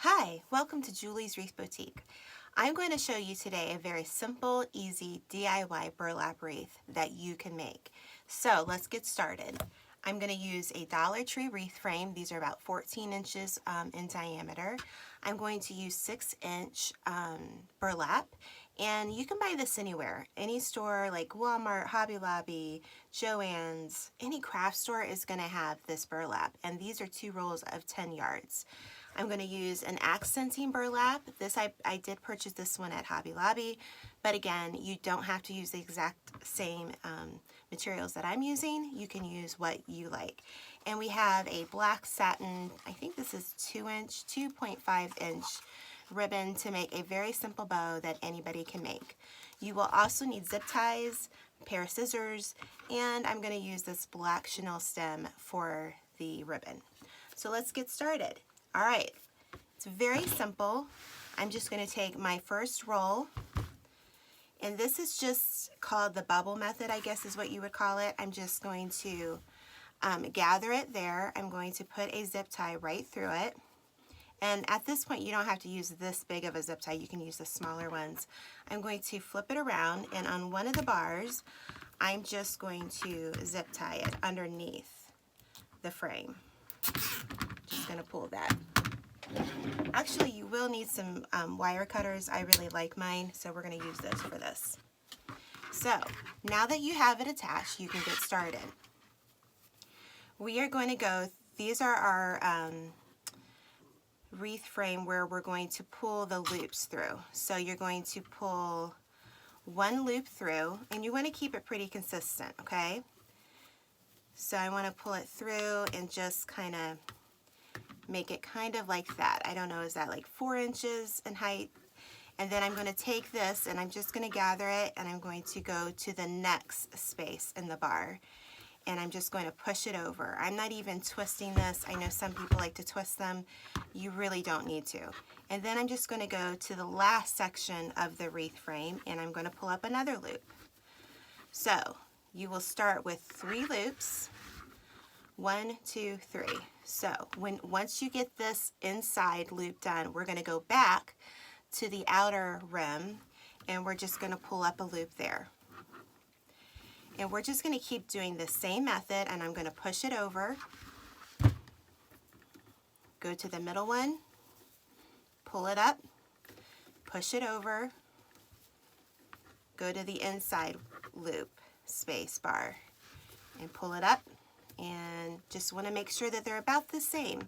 Hi, welcome to Julie's Wreath Boutique. I'm going to show you today a very simple, easy DIY burlap wreath that you can make. So let's get started. I'm going to use a Dollar Tree wreath frame. These are about 14 inches in diameter. I'm going to use 6-inch burlap, and you can buy this anywhere. Any store like Walmart, Hobby Lobby, Joann's, any craft store is going to have this burlap, and these are 2 rolls of 10 yards. I'm going to use an accenting burlap. I did purchase this one at Hobby Lobby, but again, you don't have to use the exact same materials that I'm using. You can use what you like. And we have a black satin, I think this is 2.5 inch ribbon to make a very simple bow that anybody can make. You will also need zip ties, a pair of scissors, and I'm going to use this black chenille stem for the ribbon. So let's get started. All right, it's very simple. I'm just going to take my first roll, and this is just called the bubble method, I guess is what you would call it. I'm just going to gather it there. I'm going to put a zip tie right through it. And at this point, you don't have to use this big of a zip tie. You can use the smaller ones. I'm going to flip it around, and on one of the bars, I'm just going to zip tie it underneath the frame. Just going to pull that. Actually, you will need some wire cutters. I really like mine, so we're going to use those for this. So now that you have it attached, you can get started. We are going to go, these are our wreath frame where we're going to pull the loops through. So you're going to pull one loop through, and you want to keep it pretty consistent, okay? So I want to pull it through and just kind of make it kind of like that. I don't know, is that like 4 inches in height? And then I'm going to take this and I'm just going to gather it, and I'm going to go to the next space in the bar, and I'm just going to push it over. I'm not even twisting this. I know some people like to twist them. You really don't need to. And then I'm just going to go to the last section of the wreath frame, and I'm going to pull up another loop. So you will start with 3 loops. 1, 2, 3. So once you get this inside loop done, we're going to go back to the outer rim, and we're just going to pull up a loop there. And we're just going to keep doing the same method, and I'm going to push it over, go to the middle one, pull it up, push it over, go to the inside loop, space bar, and pull it up. And just want to make sure that they're about the same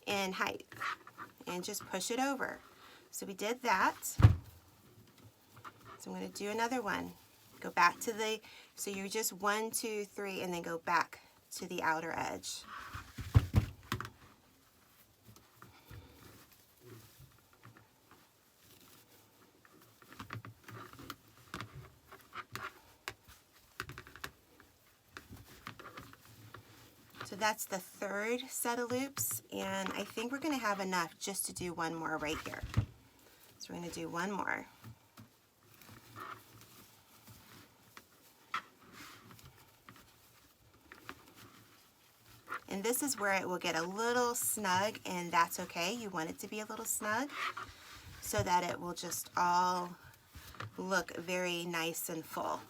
in height, and just push it over. So we did that. So I'm going to do another one. Go back to the, so you're just 1, 2, 3, and then go back to the outer edge. So that's the 3rd set of loops, and I think we're going to have enough just to do one more right here. So we're going to do one more. And this is where it will get a little snug, and that's okay. You want it to be a little snug so that it will just all look very nice and full.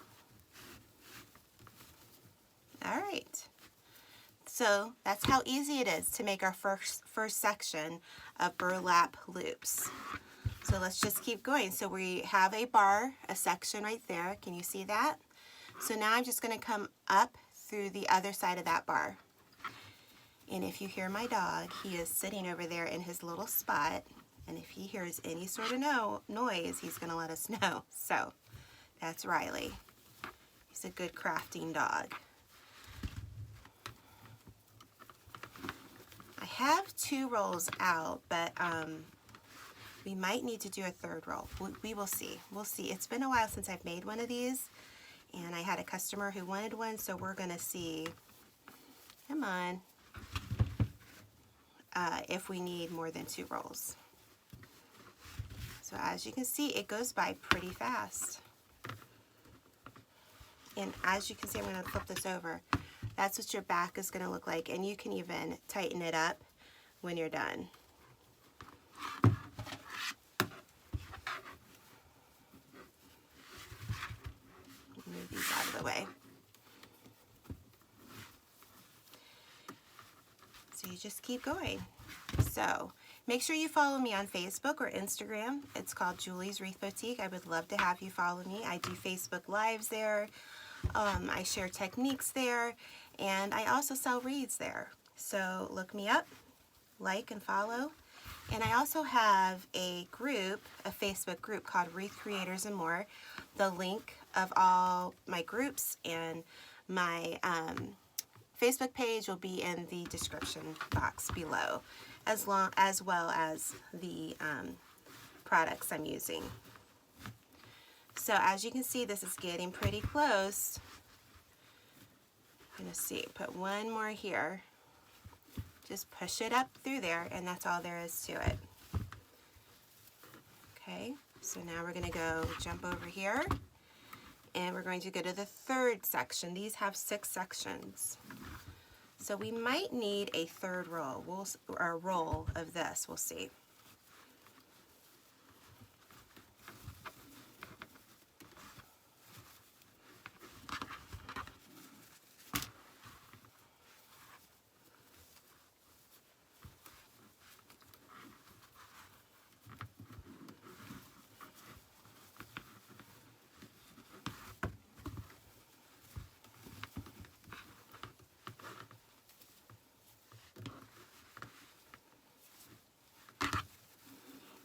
All right. So that's how easy it is to make our first section of burlap loops. So let's just keep going. So we have a bar, a section right there. Can you see that? So now I'm just going to come up through the other side of that bar. And if you hear my dog, he is sitting over there in his little spot. And if he hears any sort of noise, he's going to let us know. So that's Riley. He's a good crafting dog. I have 2 rolls out, but we might need to do a 3rd roll. We will see. We'll see. It's been a while since I've made one of these, and I had a customer who wanted one, so we're going to see, come on, if we need more than 2 rolls. So as you can see, it goes by pretty fast. And as you can see, I'm going to flip this over. That's what your back is going to look like, and you can even tighten it up when you're done. you just keep going. So make sure you follow me on Facebook or Instagram. It's called Julie's Wreath Boutique. I would love to have you follow me. I do Facebook Lives there. I share techniques there, and I also sell wreaths there. So look me up, like and follow. And I also have a group, a Facebook group called Wreath Creators and More. The link of all my groups and my Facebook page will be in the description box below, as well as the products I'm using. So as you can see, this is getting pretty close. I'm going to see, put one more here. Just push it up through there, and that's all there is to it. Okay, so now we're going to go jump over here, and we're going to go to the third section. These have 6 sections. So we might need a third roll, or a roll of this, we'll see.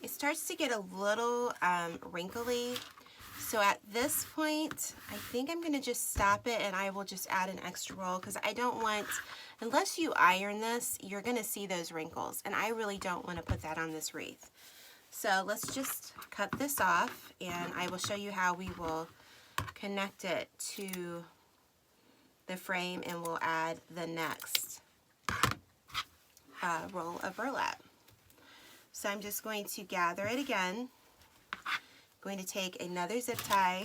It starts to get a little wrinkly, so at this point I think I'm going to just stop it, and I will just add an extra roll, because I don't want, unless you iron this, you're going to see those wrinkles, and I really don't want to put that on this wreath. So let's just cut this off, and I will show you how we will connect it to the frame, and we'll add the next roll of burlap. So I'm just going to gather it again. Going to take another zip tie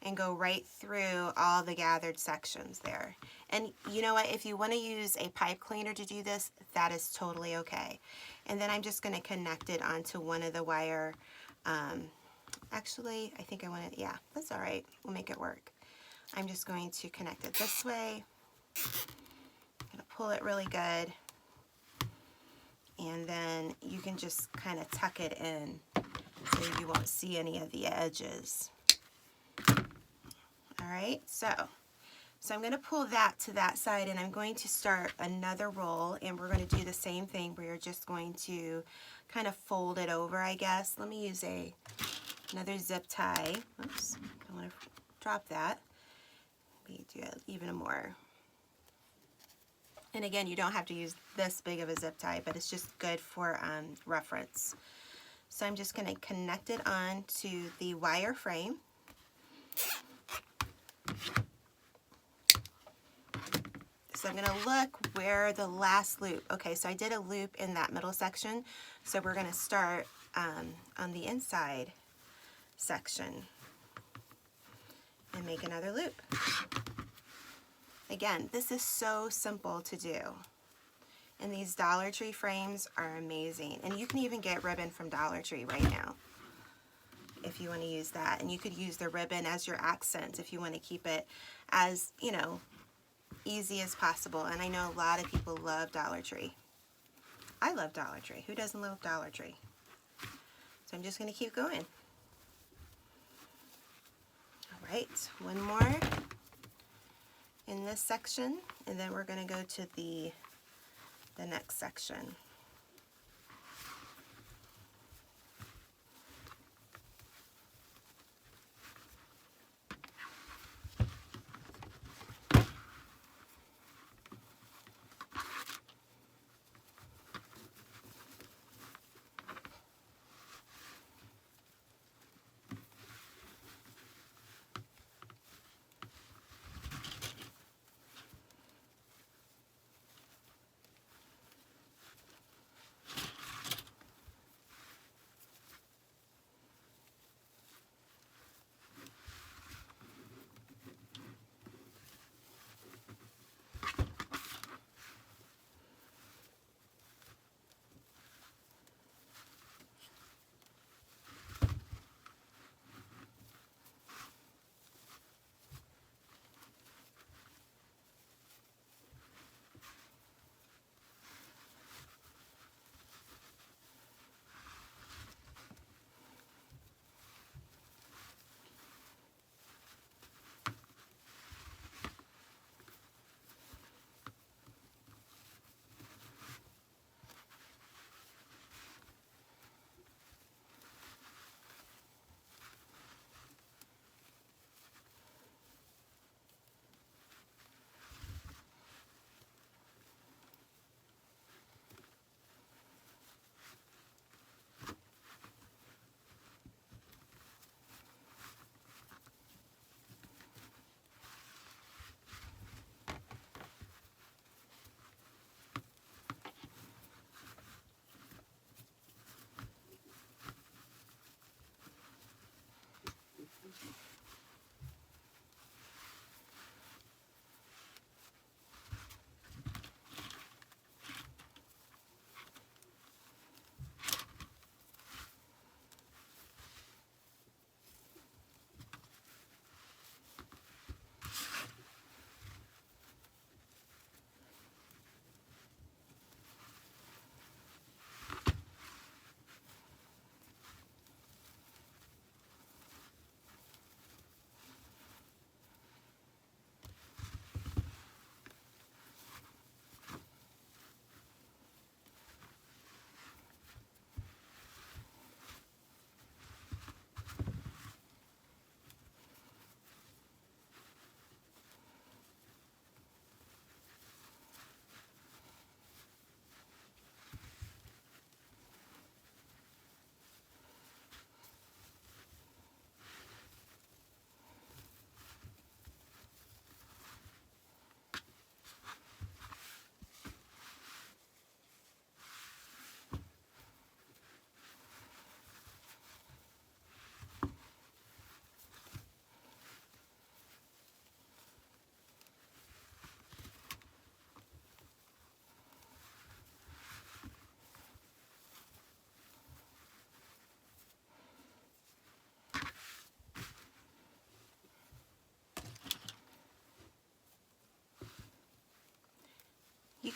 and go right through all the gathered sections there. And you know what, if you want to use a pipe cleaner to do this, that is totally okay. And then I'm just going to connect it onto one of the wire. Actually, I think I want to, yeah, that's all right. We'll make it work. I'm just going to connect it this way. I'm going to pull it really good. And then you can just kind of tuck it in so you won't see any of the edges. All right, so I'm going to pull that to that side, and I'm going to start another roll, and we're going to do the same thing where you're just going to kind of fold it over, I guess. Let me use another zip tie. Oops, I don't want to drop that. Let me do it even more. And again, you don't have to use this big of a zip tie, but it's just good for reference. So I'm just going to connect it on to the wire frame. So I'm going to look where the last loop, okay, so I did a loop in that middle section, so we're going to start on the inside section and make another loop. Again, this is so simple to do. And these Dollar Tree frames are amazing. And you can even get ribbon from Dollar Tree right now if you want to use that. And you could use the ribbon as your accent if you want to keep it as, you know, easy as possible. And I know a lot of people love Dollar Tree. I love Dollar Tree. Who doesn't love Dollar Tree? So I'm just going to keep going. All right, one more in this section, and then we're going to go to the next section.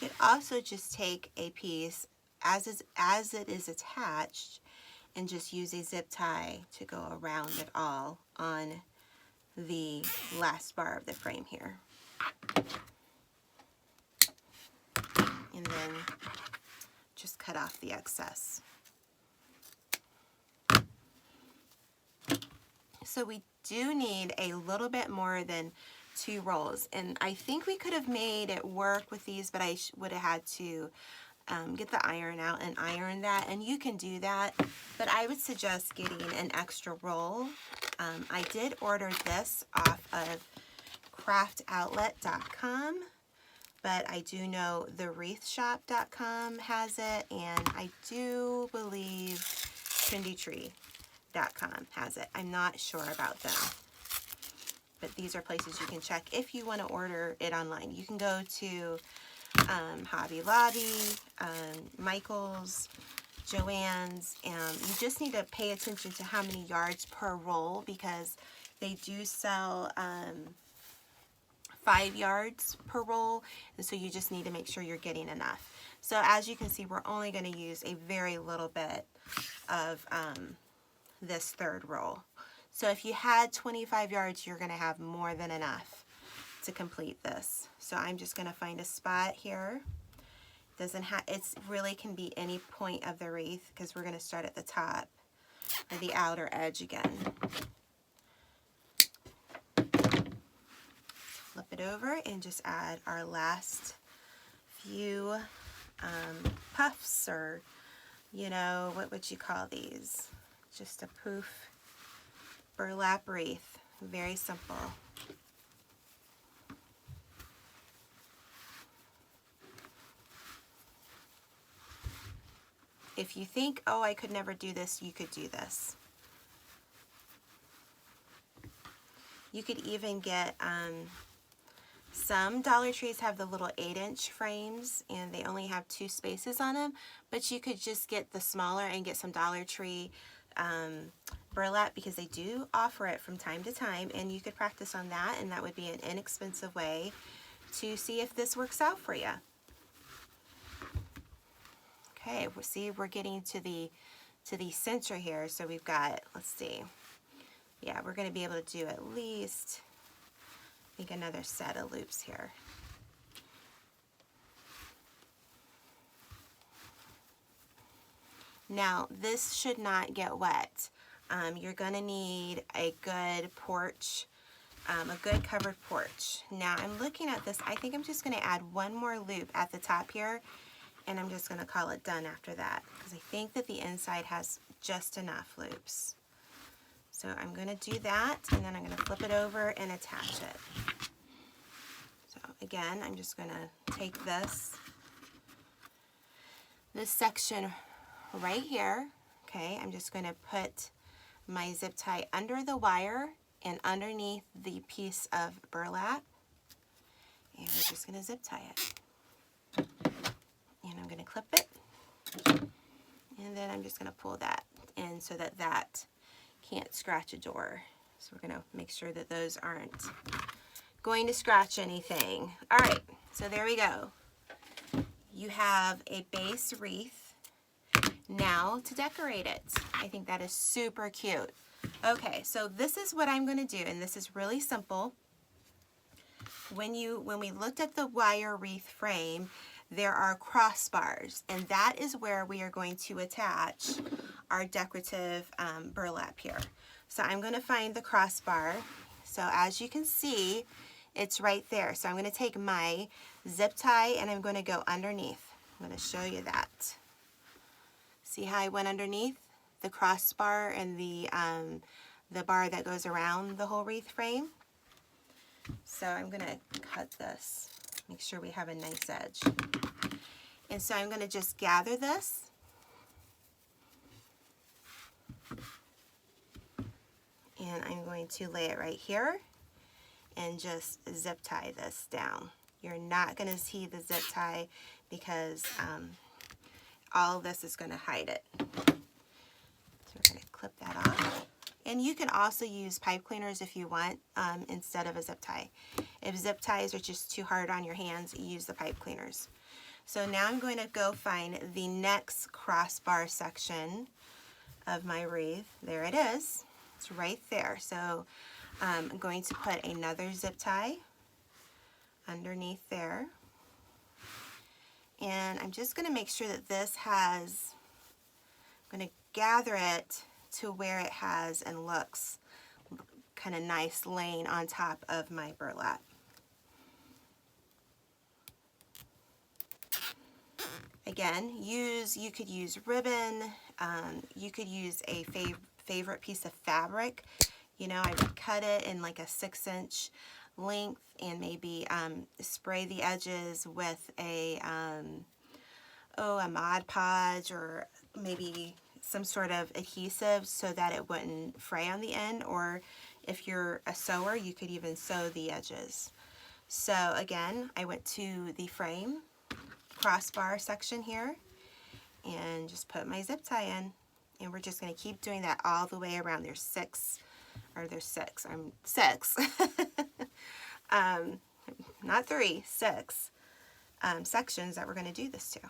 could also just take a piece as it is attached and just use a zip tie to go around it all on the last bar of the frame here. And then just cut off the excess. So we do need a little bit more than 2 rolls, and I think we could have made it work with these, but I would have had to get the iron out and iron that, and you can do that, but I would suggest getting an extra roll. I did order this off of craftoutlet.com, but I do know the wreathshop.com has it, and I do believe trendytree.com has it. I'm not sure about them, but these are places you can check if you want to order it online. You can go to Hobby Lobby, Michael's, Joann's, and you just need to pay attention to how many yards per roll, because they do sell 5 yards per roll, and so you just need to make sure you're getting enough. So as you can see, we're only going to use a very little bit of this 3rd roll. So if you had 25 yards, you're going to have more than enough to complete this. So I'm just going to find a spot here. Doesn't have, it's really can be any point of the wreath, because we're going to start at the top or the outer edge again. Flip it over and just add our last few puffs, or you know, what would you call these? Just a poof burlap wreath. Very simple. If you think, oh, I could never do this, you could do this. You could even get, some Dollar Trees have the little 8-inch frames, and they only have 2 spaces on them, but you could just get the smaller and get some Dollar Tree burlap, because they do offer it from time to time, and you could practice on that, and that would be an inexpensive way to see if this works out for you. Okay, we'll see, we're getting to the center here, so we've got, let's see, yeah, we're going to be able to do at least, I think, another set of loops here. Now, this should not get wet. You're going to need a good porch, a good covered porch. Now, I'm looking at this. I think I'm just going to add one more loop at the top here, and I'm just going to call it done after that, because I think that the inside has just enough loops. So I'm going to do that, and then I'm going to flip it over and attach it. So again, I'm just going to take this section right here. Okay, I'm just going to put my zip tie under the wire and underneath the piece of burlap, and we're just going to zip tie it. And I'm going to clip it, and then I'm just going to pull that in so that that can't scratch a door. So we're going to make sure that those aren't going to scratch anything. All right, so there we go. You have a base wreath. Now to decorate it. I think that is super cute. Okay, so this is what I'm going to do, and this is really simple. When we looked at the wire wreath frame, there are crossbars, and that is where we are going to attach our decorative burlap here. So I'm going to find the crossbar. So as you can see, it's right there. So I'm going to take my zip tie and I'm going to go underneath. I'm going to show you that. See how I went underneath the crossbar and the bar that goes around the whole wreath frame? So I'm going to cut this. Make sure we have a nice edge. And so I'm going to just gather this. And I'm going to lay it right here and just zip tie this down. You're not going to see the zip tie because all of this is going to hide it. So we're going to clip that off. And you can also use pipe cleaners if you want instead of a zip tie. If zip ties are just too hard on your hands, use the pipe cleaners. So now I'm going to go find the next crossbar section of my wreath. There it is. It's right there. So I'm going to put another zip tie underneath there. And I'm just going to make sure that this has, I'm going to gather it to where it has and looks kind of nice laying on top of my burlap. Again, you could use ribbon, you could use a favorite piece of fabric. You know, I would cut it in like a 6-inch length and maybe spray the edges with a Mod Podge or maybe some sort of adhesive so that it wouldn't fray on the end, or if you're a sewer, you could even sew the edges. So again, I went to the frame crossbar section here and just put my zip tie in, and we're just going to keep doing that all the way around. There's six not 3, 6 sections that we're going to do this to.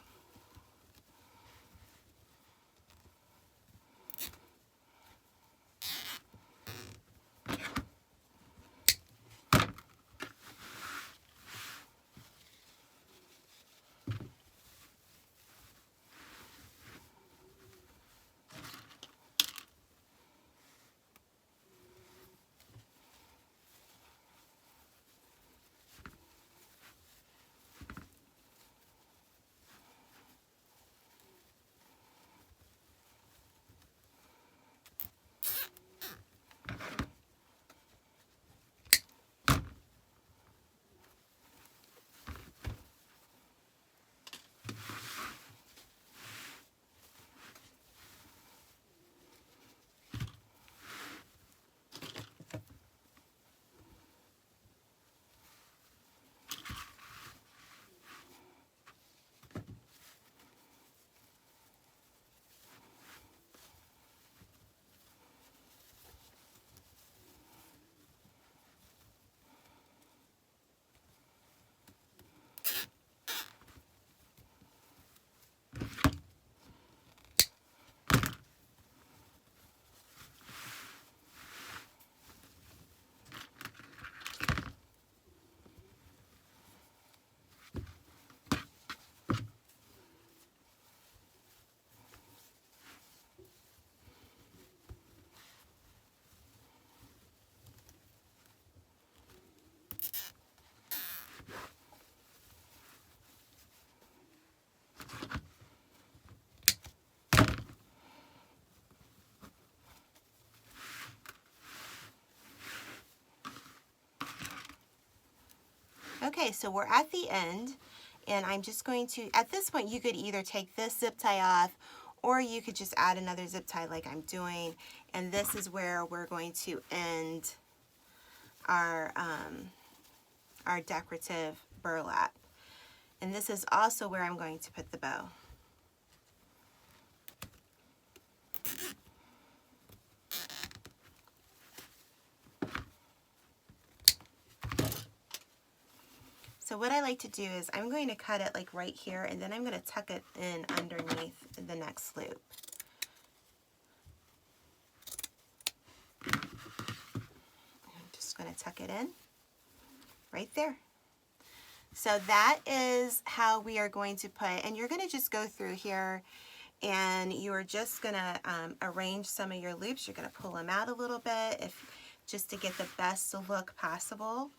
Okay, so we're at the end, and I'm just going to, at this point, you could either take this zip tie off, or you could just add another zip tie like I'm doing, and this is where we're going to end our decorative burlap. And this is also where I'm going to put the bow. So what I like to do is I'm going to cut it like right here, and then I'm going to tuck it in underneath the next loop. I'm just going to tuck it in right there. So that is how we are going to put, and you're going to just go through here and you are just going to arrange some of your loops. You're going to pull them out a little bit just to get the best look possible.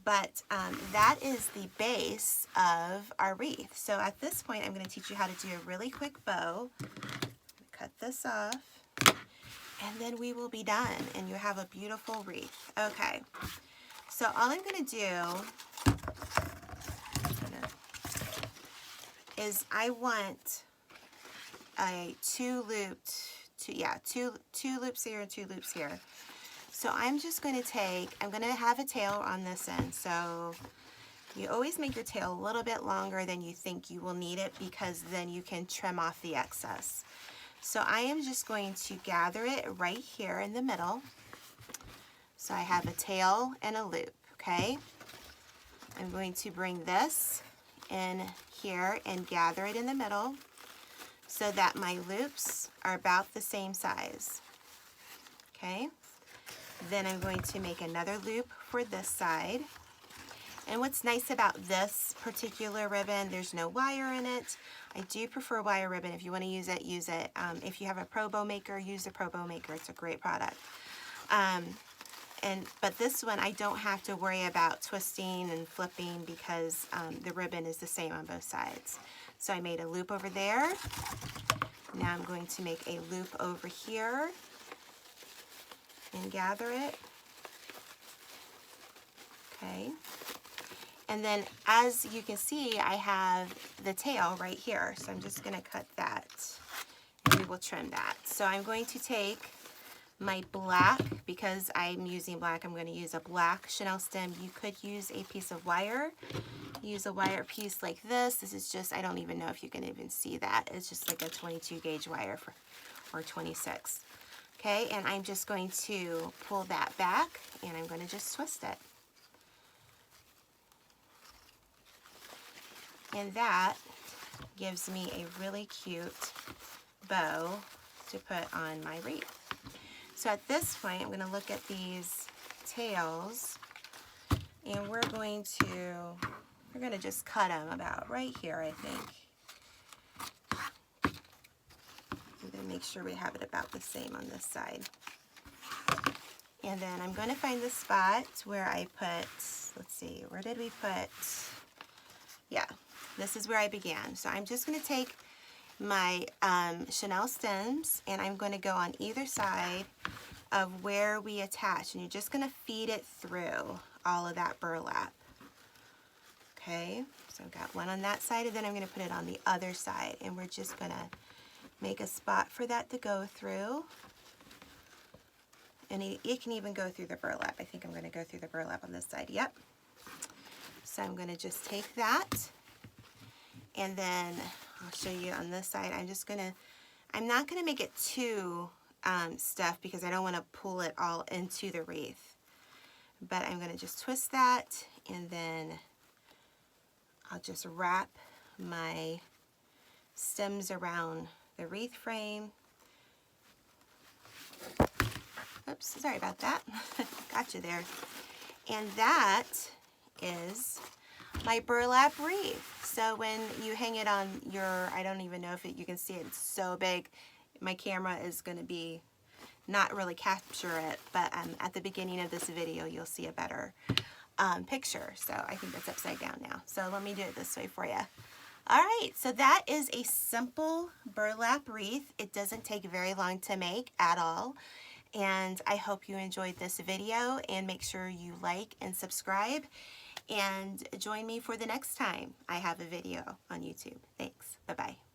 But that is the base of our wreath. So at this point, I'm going to teach you how to do a really quick bow. Cut this off, and then we will be done, and you have a beautiful wreath. Okay, so all I'm going to do is I want a two loops here and 2 loops here. So I'm just going to I'm going to have a tail on this end. So you always make your tail a little bit longer than you think you will need it, because then you can trim off the excess. So I am just going to gather it right here in the middle. So I have a tail and a loop, okay? I'm going to bring this in here and gather it in the middle so that my loops are about the same size. Okay, then I'm going to make another loop for this side. And what's nice about this particular ribbon, there's no wire in it. I do prefer wire ribbon. If you want to use it, use it. If you have a Pro Bow maker, use the Pro Bow maker. It's a great product. But this one, I don't have to worry about twisting and flipping because the ribbon is the same on both sides. So I made a loop over there. Now I'm going to make a loop over here and gather it. Okay. And then as you can see, I have the tail right here. So I'm just going to cut that and we will trim that. So I'm going to take my black, because I'm using black, I'm going to use a black Chenille stem. You could use a piece of wire. Use a wire piece like this. This is just, I don't even know if you can even see that. It's just like a 22 gauge wire or 26. Okay, and I'm just going to pull that back and I'm going to just twist it. And that gives me a really cute bow to put on my wreath. So at this point, I'm going to look at these tails and we're going to just cut them about right here, I think. I'm going to make sure we have it about the same on this side. And then I'm going to find the spot where I put, let's see, where did we put? Yeah, this is where I began. So I'm just going to take my Chenille stems and I'm going to go on either side of where we attach, and you're just going to feed it through all of that burlap. Okay, so I've got one on that side and then I'm going to put it on the other side, and we're just going to make a spot for that to go through. And it can even go through the burlap. I think I'm going to go through the burlap on this side. Yep. So I'm going to just take that, and then I'll show you on this side. I'm not going to make it too stuffed because I don't want to pull it all into the wreath. But I'm going to just twist that, and then I'll just wrap my stems around the wreath frame. Oops, sorry about that. Got you there. And that is my burlap wreath. So when you hang it on your, I don't even know if you can see it, it's so big. My camera is going to be not really capture it, but at the beginning of this video you'll see a better picture. So I think that's upside down now. So let me do it this way for you. Alright, so that is a simple burlap wreath. It doesn't take very long to make at all. And I hope you enjoyed this video, and make sure you like and subscribe and join me for the next time I have a video on YouTube. Thanks. Bye-bye.